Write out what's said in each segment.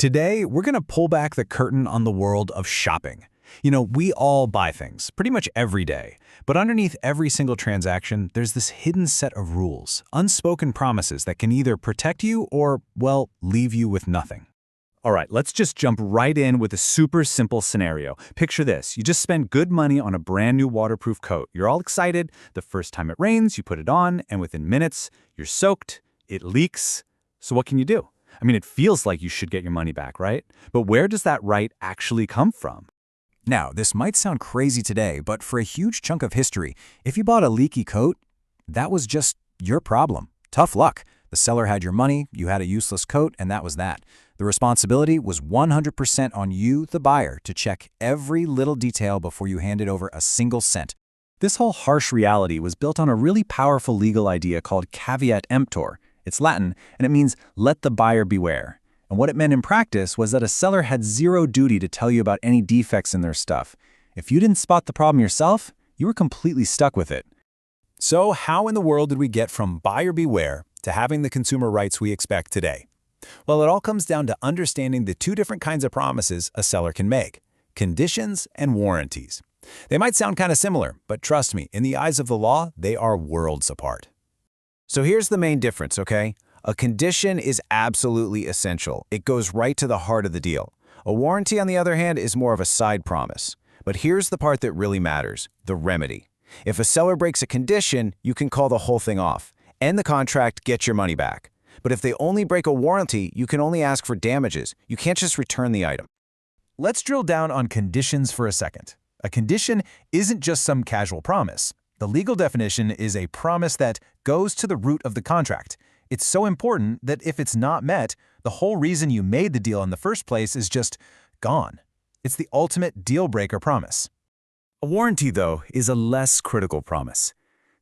Today, we're going to pull back the curtain on the world of shopping. We all buy things pretty much every day, but underneath every single transaction, there's this hidden set of rules, unspoken promises that can either protect you or, well, leave you with nothing. All right, let's just jump right in with a super simple scenario. Picture this. You just spent good money on a brand new waterproof coat. You're all excited. The first time it rains, you put it on, and within minutes, you're soaked, it leaks. So what can you do? It feels like you should get your money back, right? But where does that right actually come from? Now, this might sound crazy today, but for a huge chunk of history, if you bought a leaky coat, that was just your problem. Tough luck. The seller had your money, you had a useless coat, and that was that. The responsibility was 100% on you, the buyer, to check every little detail before you handed over a single cent. This whole harsh reality was built on a really powerful legal idea called caveat emptor. It's Latin, and it means let the buyer beware. And what it meant in practice was that a seller had zero duty to tell you about any defects in their stuff. If you didn't spot the problem yourself, you were completely stuck with it. So how in the world did we get from buyer beware to having the consumer rights we expect today? Well, it all comes down to understanding the two different kinds of promises a seller can make: conditions and warranties. They might sound kind of similar, but trust me, in the eyes of the law, they are worlds apart. So here's the main difference, okay? A condition is absolutely essential. It goes right to the heart of the deal. A warranty, on the other hand, is more of a side promise. But here's the part that really matters: the remedy. If a seller breaks a condition, you can call the whole thing off, end the contract, get your money back. But if they only break a warranty, you can only ask for damages. You can't just return the item. Let's drill down on conditions for a second. A condition isn't just some casual promise. The legal definition is a promise that goes to the root of the contract. It's so important that if it's not met, the whole reason you made the deal in the first place is just gone. It's the ultimate deal-breaker promise. A warranty, though, is a less critical promise.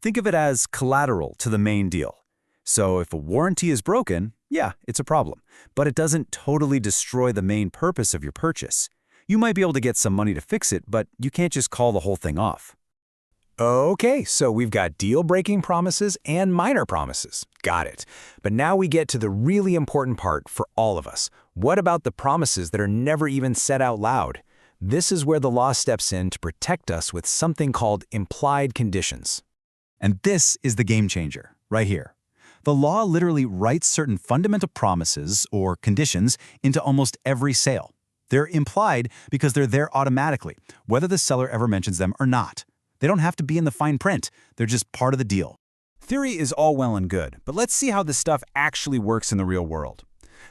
Think of it as collateral to the main deal. So if a warranty is broken, yeah, it's a problem, but it doesn't totally destroy the main purpose of your purchase. You might be able to get some money to fix it, but you can't just call the whole thing off. Okay, so we've got deal-breaking promises and minor promises. Got it. But now we get to the really important part for all of us. What about the promises that are never even said out loud? This is where the law steps in to protect us with something called implied conditions. And this is the game changer, right here. The law literally writes certain fundamental promises or conditions into almost every sale. They're implied because they're there automatically, whether the seller ever mentions them or not. They don't have to be in the fine print. They're just part of the deal. Theory is all well and good, but let's see how this stuff actually works in the real world.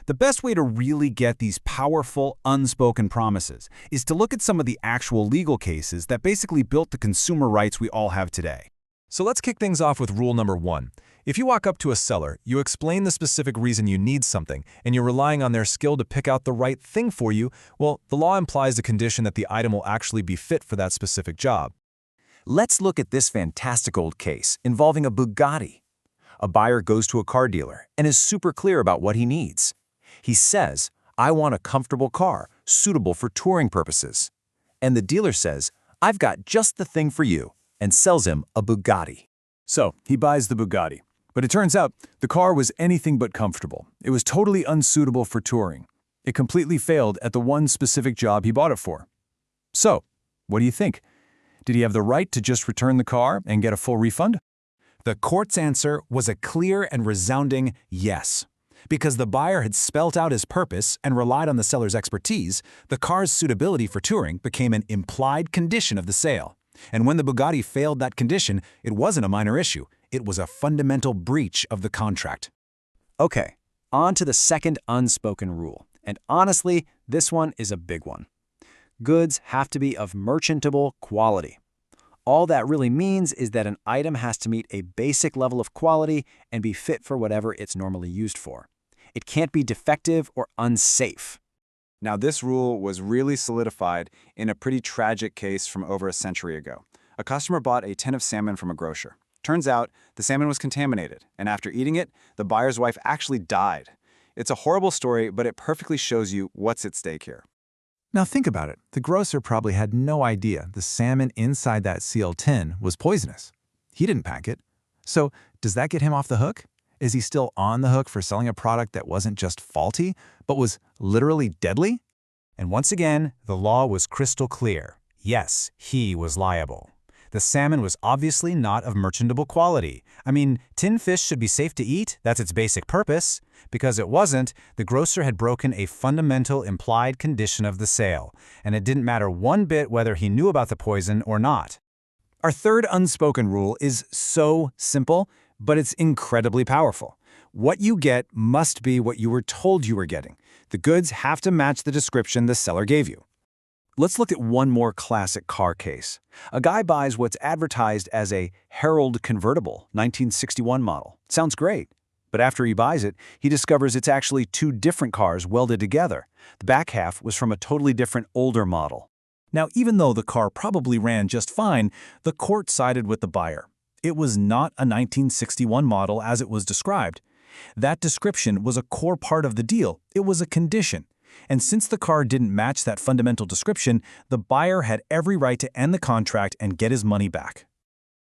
The best way to really get these powerful, unspoken promises is to look at some of the actual legal cases that basically built the consumer rights we all have today. So let's kick things off with rule number 1. If you walk up to a seller, you explain the specific reason you need something, and you're relying on their skill to pick out the right thing for you, well, the law implies a condition that the item will actually be fit for that specific job. Let's look at this fantastic old case involving a Bugatti. A buyer goes to a car dealer and is super clear about what he needs. He says, "I want a comfortable car, suitable for touring purposes." And the dealer says, "I've got just the thing for you," and sells him a Bugatti. So he buys the Bugatti. But it turns out the car was anything but comfortable. It was totally unsuitable for touring. It completely failed at the one specific job he bought it for. So, what do you think? Did he have the right to just return the car and get a full refund? The court's answer was a clear and resounding yes. Because the buyer had spelt out his purpose and relied on the seller's expertise, the car's suitability for touring became an implied condition of the sale. And when the Bugatti failed that condition, it wasn't a minor issue. It was a fundamental breach of the contract. Okay, on to the second unspoken rule. And honestly, this one is a big one. Goods have to be of merchantable quality. All that really means is that an item has to meet a basic level of quality and be fit for whatever it's normally used for. It can't be defective or unsafe. Now, this rule was really solidified in a pretty tragic case from over a century ago. A customer bought a tin of salmon from a grocer. Turns out, the salmon was contaminated, and after eating it, the buyer's wife actually died. It's a horrible story, but it perfectly shows you what's at stake here. Now think about it. The grocer probably had no idea the salmon inside that sealed tin was poisonous. He didn't pack it. So does that get him off the hook? Is he still on the hook for selling a product that wasn't just faulty, but was literally deadly? And once again, the law was crystal clear. Yes, he was liable. The salmon was obviously not of merchantable quality. I mean, tinned fish should be safe to eat, that's its basic purpose. Because it wasn't, the grocer had broken a fundamental implied condition of the sale, and it didn't matter one bit whether he knew about the poison or not. Our third unspoken rule is so simple, but it's incredibly powerful. What you get must be what you were told you were getting. The goods have to match the description the seller gave you. Let's look at one more classic car case. A guy buys what's advertised as a Herald convertible, 1961 model. Sounds great. But after he buys it, he discovers it's actually two different cars welded together. The back half was from a totally different older model. Now, even though the car probably ran just fine, the court sided with the buyer. It was not a 1961 model as it was described. That description was a core part of the deal. It was a condition. And since the car didn't match that fundamental description, the buyer had every right to end the contract and get his money back.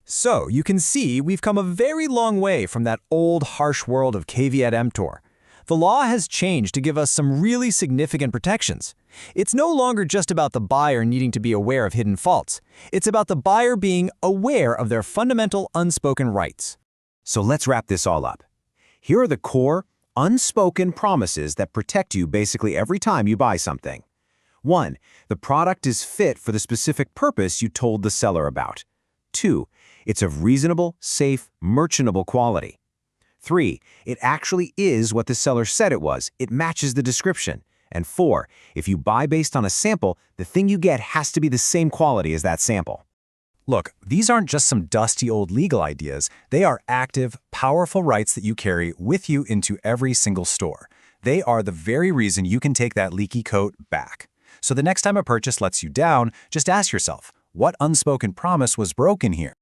So, you can see we've come a very long way from that old, harsh world of caveat emptor. The law has changed to give us some really significant protections. It's no longer just about the buyer needing to be aware of hidden faults. It's about the buyer being aware of their fundamental unspoken rights. So let's wrap this all up. Here are the core, unspoken promises that protect you basically every time you buy something. 1. The product is fit for the specific purpose you told the seller about. 2. It's of reasonable, safe, merchantable quality. 3. It actually is what the seller said it was. It matches the description. And 4. If you buy based on a sample, the thing you get has to be the same quality as that sample. Look, these aren't just some dusty old legal ideas. They are active, powerful rights that you carry with you into every single store. They are the very reason you can take that leaky coat back. So the next time a purchase lets you down, just ask yourself, what unspoken promise was broken here?